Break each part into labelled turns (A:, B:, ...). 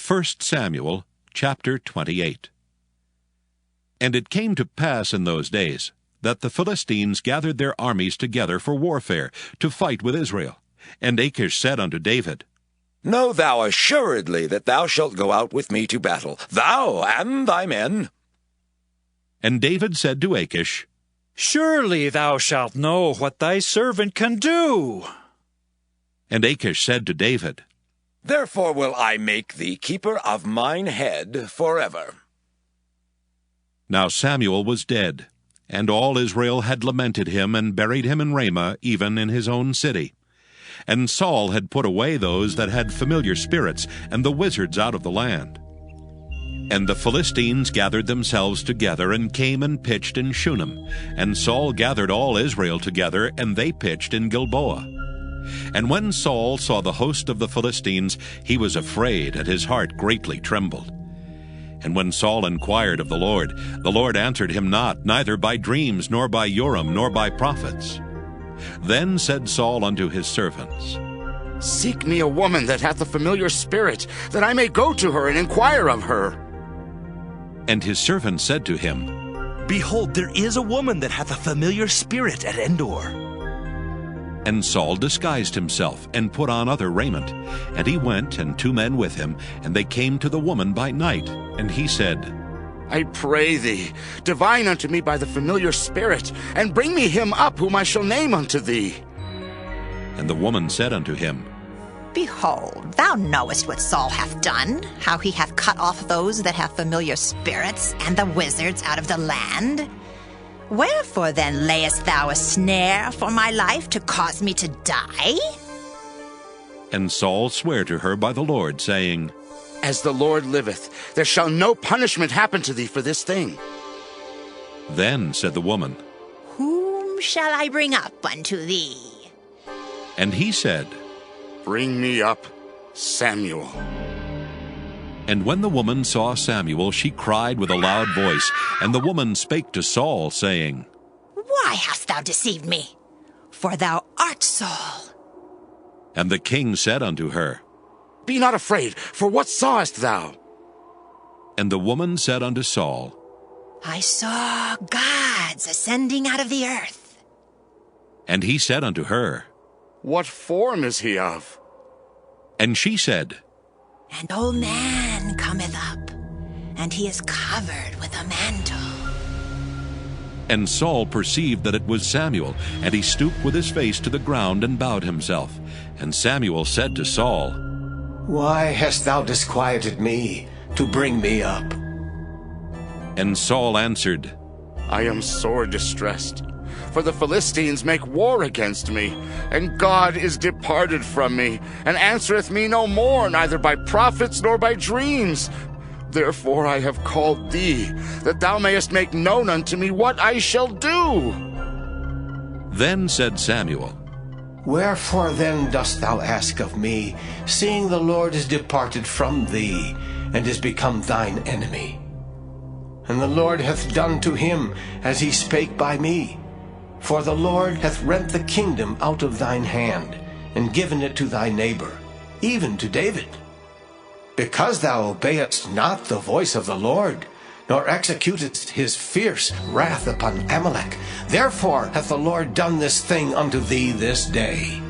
A: 1 Samuel chapter 28. And it came to pass in those days that the Philistines gathered their armies together for warfare, to fight with Israel. And Achish said unto David,
B: Know thou assuredly that thou shalt go out with me to battle, thou and thy men.
A: And David said to Achish,
C: Surely thou shalt know what thy servant can do.
A: And Achish said to David,
B: Therefore will I make thee keeper of mine head forever.
A: Now Samuel was dead, and all Israel had lamented him, and buried him in Ramah, even in his own city. And Saul had put away those that had familiar spirits, and the wizards out of the land. And the Philistines gathered themselves together, and came and pitched in Shunem. And Saul gathered all Israel together, and they pitched in Gilboa. And when Saul saw the host of the Philistines, he was afraid, and his heart greatly trembled. And when Saul inquired of the Lord answered him not, neither by dreams, nor by Urim, nor by prophets. Then said Saul unto his servants,
D: Seek me a woman that hath a familiar spirit, that I may go to her and inquire of her.
A: And his servants said to him,
E: Behold, there is a woman that hath a familiar spirit at Endor.
A: And Saul disguised himself, and put on other raiment. And he went, and 2 men with him, and they came to the woman by night. And he said,
D: I pray thee, divine unto me by the familiar spirit, and bring me him up whom I shall name unto thee.
A: And the woman said unto him,
F: Behold, thou knowest what Saul hath done, how he hath cut off those that have familiar spirits, and the wizards out of the land. Wherefore then layest thou a snare for my life, to cause me to die?
A: And Saul sware to her by the Lord, saying,
D: As the Lord liveth, there shall no punishment happen to thee for this thing.
A: Then said the woman,
F: Whom shall I bring up unto thee?
A: And he said,
D: Bring me up Samuel.
A: And when the woman saw Samuel, she cried with a loud voice. And the woman spake to Saul, saying,
F: Why hast thou deceived me? For thou art Saul.
A: And the king said unto her,
D: Be not afraid, for what sawest thou?
A: And the woman said unto Saul,
F: I saw gods ascending out of the earth.
A: And he said unto her,
D: What form is he of?
A: And she said,
F: An old man cometh up, and he is covered with a mantle.
A: And Saul perceived that it was Samuel, and he stooped with his face to the ground, and bowed himself. And Samuel said to Saul,
G: Why hast thou disquieted me to bring me up?
A: And Saul answered,
D: I am sore distressed, for the Philistines make war against me, and God is departed from me, and answereth me no more, neither by prophets nor by dreams. Therefore I have called thee, that thou mayest make known unto me what I shall do.
A: Then said Samuel,
G: Wherefore then dost thou ask of me, seeing the Lord is departed from thee, and is become thine enemy? And the Lord hath done to him as he spake by me. For the Lord hath rent the kingdom out of thine hand, and given it to thy neighbor, even to David. Because thou obeyedst not the voice of the Lord, nor executedst his fierce wrath upon Amalek, therefore hath the Lord done this thing unto thee this day.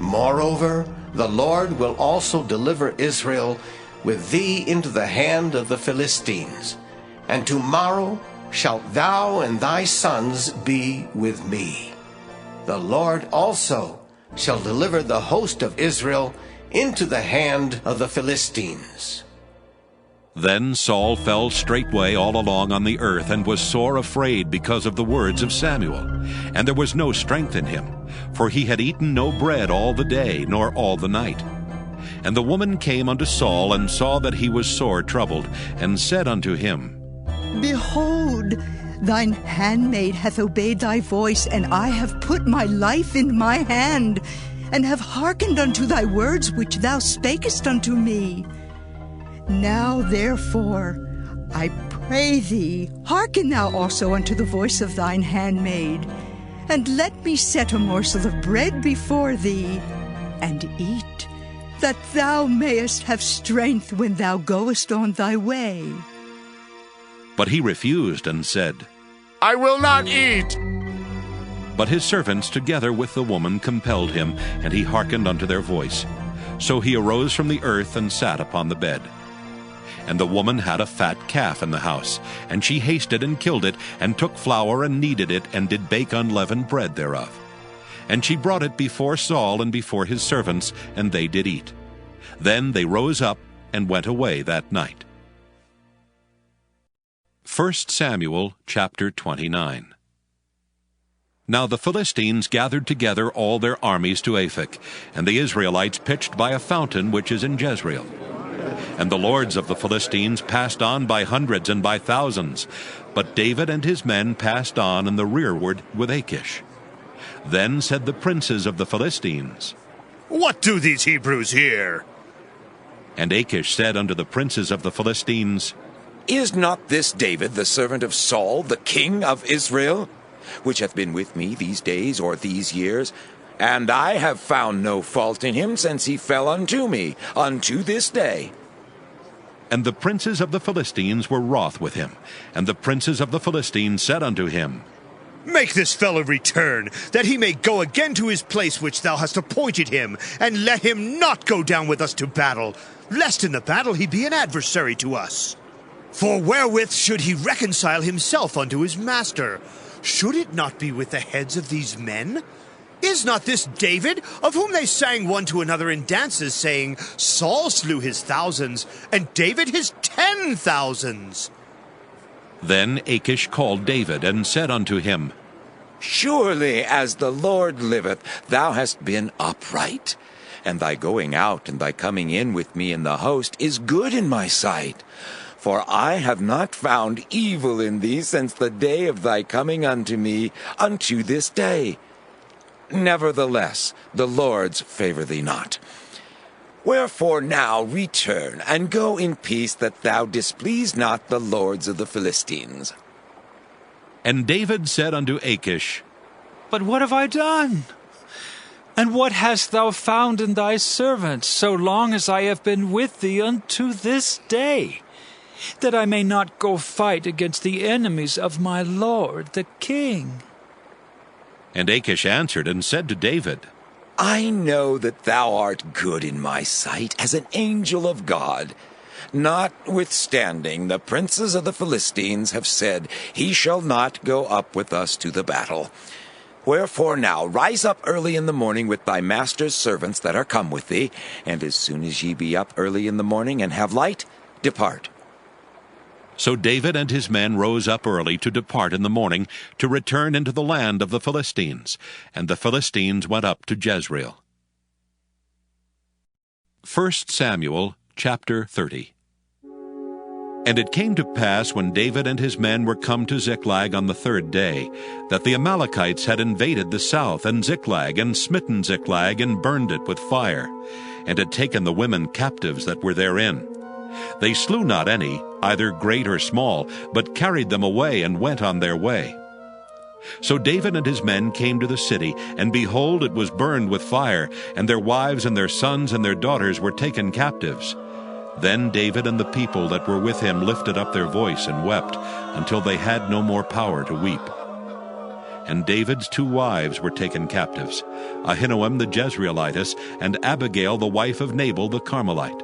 G: Moreover, the Lord will also deliver Israel with thee into the hand of the Philistines. And tomorrow shalt thou and thy sons be with me. The Lord also shall deliver the host of Israel into the hand of the Philistines.
A: Then Saul fell straightway all along on the earth, and was sore afraid because of the words of Samuel. And there was no strength in him, for he had eaten no bread all the day, nor all the night. And the woman came unto Saul, and saw that he was sore troubled, and said unto him,
H: Behold, thine handmaid hath obeyed thy voice, and I have put my life in my hand, and have hearkened unto thy words which thou spakest unto me. Now therefore, I pray thee, hearken thou also unto the voice of thine handmaid, and let me set a morsel of bread before thee, and eat, that thou mayest have strength when thou goest on thy way.
A: But he refused and said,
D: I will not eat.
A: But his servants together with the woman compelled him, and he hearkened unto their voice. So he arose from the earth and sat upon the bed. And the woman had a fat calf in the house, and she hasted and killed it, and took flour and kneaded it, and did bake unleavened bread thereof. And she brought it before Saul and before his servants, and they did eat. Then they rose up and went away that night. 1 Samuel chapter 29. Now the Philistines gathered together all their armies to Aphek, and the Israelites pitched by a fountain which is in Jezreel. And the lords of the Philistines passed on by hundreds and by thousands, but David and his men passed on in the rearward with Achish. Then said the princes of the Philistines,
I: What do these Hebrews here?
A: And Achish said unto the princes of the Philistines,
B: Is not this David the servant of Saul, the king of Israel, which hath been with me these days or these years? And I have found no fault in him since he fell unto me, unto this day.
A: And the princes of the Philistines were wroth with him. And the princes of the Philistines said unto him,
I: Make this fellow return, that he may go again to his place which thou hast appointed him, and let him not go down with us to battle, lest in the battle he be an adversary to us. For wherewith should he reconcile himself unto his master? Should it not be with the heads of these men? Is not this David, of whom they sang one to another in dances, saying, Saul slew his thousands, and David his 10,000s?
A: Then Achish called David, and said unto him,
B: Surely as the Lord liveth, thou hast been upright, and thy going out and thy coming in with me in the host is good in my sight. For I have not found evil in thee since the day of thy coming unto me, unto this day. Nevertheless, the Lord's favor thee not. Wherefore now return, and go in peace, that thou displease not the lords of the Philistines.
A: And David said unto Achish,
C: But what have I done? And what hast thou found in thy servant, so long as I have been with thee unto this day, that I may not go fight against the enemies of my lord the king?
A: And Achish answered and said to David,
B: I know that thou art good in my sight as an angel of God. Notwithstanding, the princes of the Philistines have said, He shall not go up with us to the battle. Wherefore now rise up early in the morning with thy master's servants that are come with thee, and as soon as ye be up early in the morning and have light, depart.
A: So David and his men rose up early to depart in the morning, to return into the land of the Philistines. And the Philistines went up to Jezreel. 1 Samuel chapter 30. And it came to pass, when David and his men were come to Ziklag on the third day, that the Amalekites had invaded the south, and Ziklag, and smitten Ziklag, and burned it with fire, and had taken the women captives that were therein. They slew not any, either great or small, but carried them away, and went on their way. So David and his men came to the city, and behold, it was burned with fire, and their wives and their sons and their daughters were taken captives. Then David and the people that were with him lifted up their voice and wept, until they had no more power to weep. And David's 2 wives were taken captives, Ahinoam the Jezreelitess, and Abigail the wife of Nabal the Carmelite.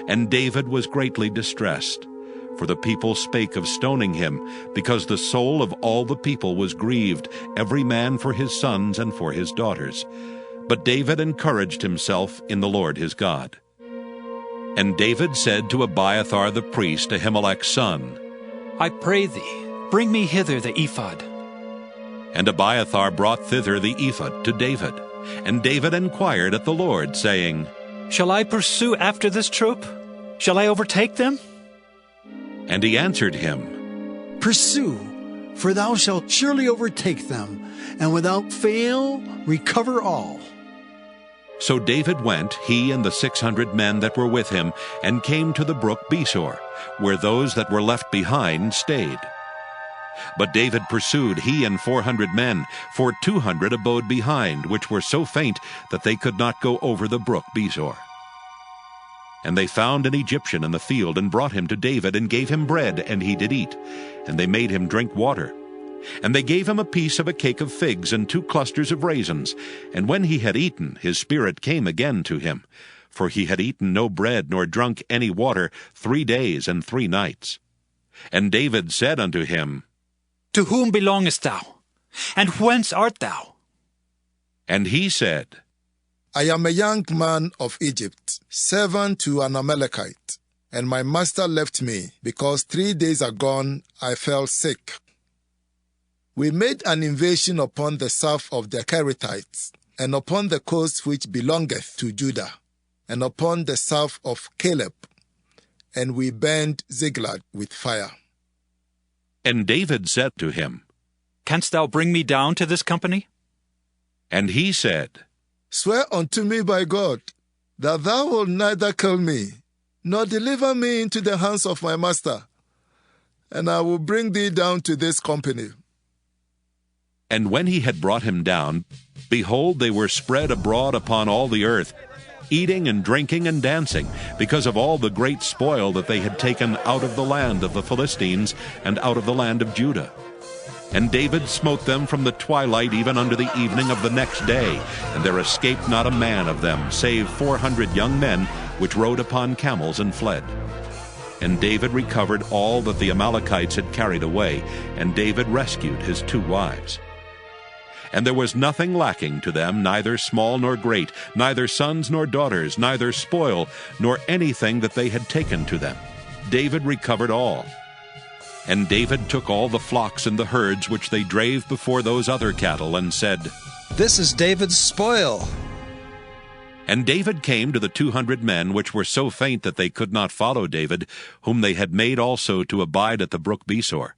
A: And David was greatly distressed, for the people spake of stoning him, because the soul of all the people was grieved, every man for his sons and for his daughters. But David encouraged himself in the Lord his God. And David said to Abiathar the priest, Ahimelech's son,
C: I pray thee, bring me hither the ephod.
A: And Abiathar brought thither the ephod to David. And David inquired at the Lord, saying,
C: Shall I pursue after this troop? Shall I overtake them?
A: And he answered him,
J: Pursue, for thou shalt surely overtake them, and without fail recover all.
A: So David went, he and the 600 men that were with him, and came to the brook Besor, where those that were left behind stayed. But David pursued, he and 400 men, for 200 abode behind, which were so faint that they could not go over the brook Besor. And they found an Egyptian in the field, and brought him to David, and gave him bread, and he did eat. And they made him drink water. And they gave him a piece of a cake of figs, and 2 clusters of raisins. And when he had eaten, his spirit came again to him. For he had eaten no bread, nor drunk any water 3 days and 3 nights. And David said unto him,
C: To whom belongest thou? And whence art thou?
A: And he said,
K: I am a young man of Egypt, servant to an Amalekite, and my master left me, because 3 days agone I fell sick. We made an invasion upon the south of the Kerethites, and upon the coast which belongeth to Judah, and upon the south of Caleb, and we burned Ziklag with fire.
A: And David said to him,
C: Canst thou bring me down to this company?
A: And he said,
K: Swear unto me by God, that thou wilt neither kill me, nor deliver me into the hands of my master, and I will bring thee down to this company.
A: And when he had brought him down, behold, they were spread abroad upon all the earth, eating and drinking and dancing, because of all the great spoil that they had taken out of the land of the Philistines and out of the land of Judah. And David smote them from the twilight even unto the evening of the next day, and there escaped not a man of them, save 400 young men, which rode upon camels and fled. And David recovered all that the Amalekites had carried away, and David rescued his 2 wives. And there was nothing lacking to them, neither small nor great, neither sons nor daughters, neither spoil, nor anything that they had taken to them. David recovered all. And David took all the flocks and the herds which they drave before those other cattle, and said,
L: This is David's spoil.
A: And David came to the 200 men which were so faint that they could not follow David, whom they had made also to abide at the brook Besor.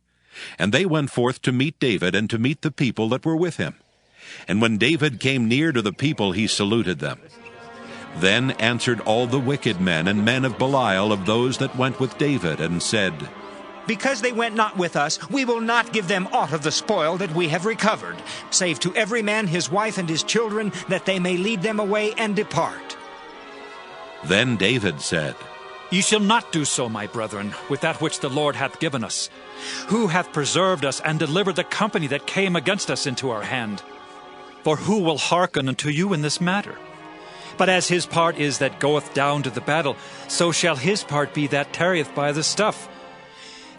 A: And they went forth to meet David, and to meet the people that were with him. And when David came near to the people, he saluted them. Then answered all the wicked men and men of Belial of those that went with David, and said,
M: Because they went not with us, we will not give them aught of the spoil that we have recovered, save to every man his wife and his children, that they may lead them away and depart.
A: Then David said,
C: Ye shall not do so, my brethren, with that which the Lord hath given us, who hath preserved us and delivered the company that came against us into our hand. For who will hearken unto you in this matter? But as his part is that goeth down to the battle, so shall his part be that tarrieth by the stuff.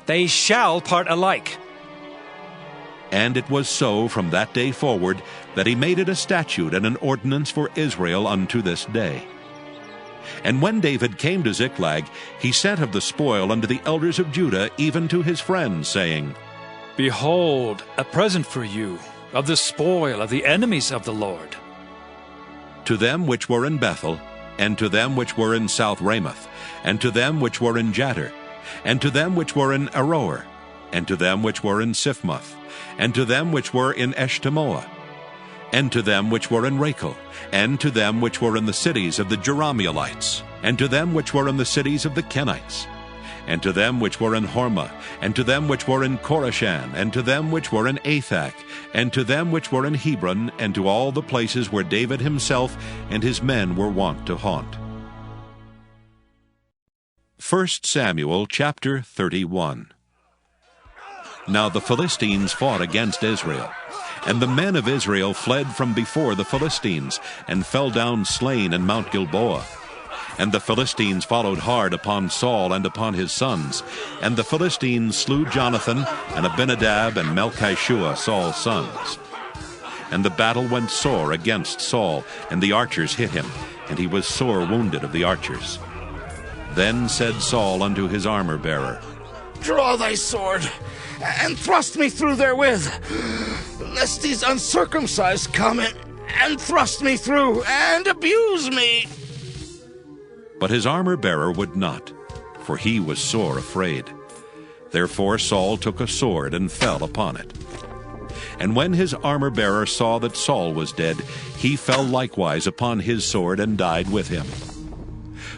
C: They shall part alike.
A: And it was so from that day forward, that he made it a statute and an ordinance for Israel unto this day. And when David came to Ziklag, he sent of the spoil unto the elders of Judah, even to his friends, saying,
C: Behold, a present for you, of the spoil of the enemies of the Lord.
A: To them which were in Bethel, and to them which were in South Ramoth, and to them which were in Jattir, and to them which were in Aroer, and to them which were in Siphmoth, and to them which were in Eshtemoa, and to them which were in Rachel, and to them which were in the cities of the Jerahmeelites, and to them which were in the cities of the Kenites, and to them which were in Hormah, and to them which were in Korashan, and to them which were in Athak, and to them which were in Hebron, and to all the places where David himself and his men were wont to haunt. 1 Samuel chapter 31. Now the Philistines fought against Israel, and the men of Israel fled from before the Philistines, and fell down slain in Mount Gilboa. And the Philistines followed hard upon Saul and upon his sons. And the Philistines slew Jonathan, and Abinadab, and Melchishua, Saul's sons. And the battle went sore against Saul, and the archers hit him, and he was sore wounded of the archers. Then said Saul unto his armor-bearer,
D: Draw thy sword, and thrust me through therewith, lest these uncircumcised come and thrust me through, and abuse me.
A: But his armor-bearer would not, for he was sore afraid. Therefore Saul took a sword and fell upon it. And when his armor-bearer saw that Saul was dead, he fell likewise upon his sword and died with him.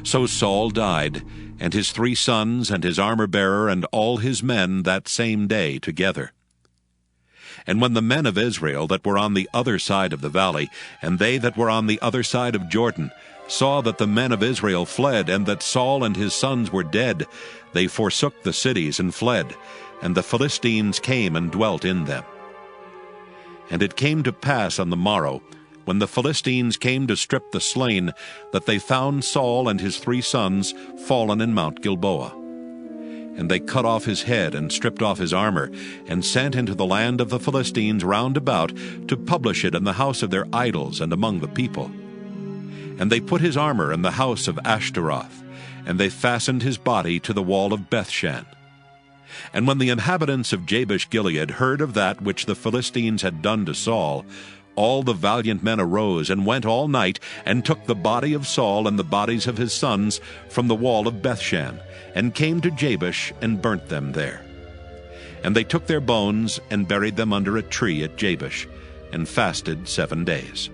A: So Saul died, and his 3 sons, and his armor-bearer, and all his men that same day together. And when the men of Israel that were on the other side of the valley, and they that were on the other side of Jordan, saw that the men of Israel fled, and that Saul and his sons were dead, they forsook the cities and fled, and the Philistines came and dwelt in them. And it came to pass on the morrow, when the Philistines came to strip the slain, that they found Saul and his 3 sons fallen in Mount Gilboa. And they cut off his head, and stripped off his armor, and sent into the land of the Philistines round about, to publish it in the house of their idols and among the people. And they put his armor in the house of Ashtaroth, and they fastened his body to the wall of Bethshan. And when the inhabitants of Jabesh-Gilead heard of that which the Philistines had done to Saul, all the valiant men arose, and went all night, and took the body of Saul and the bodies of his sons from the wall of Bethshan, and came to Jabesh, and burnt them there. And they took their bones, and buried them under a tree at Jabesh, and fasted 7 days.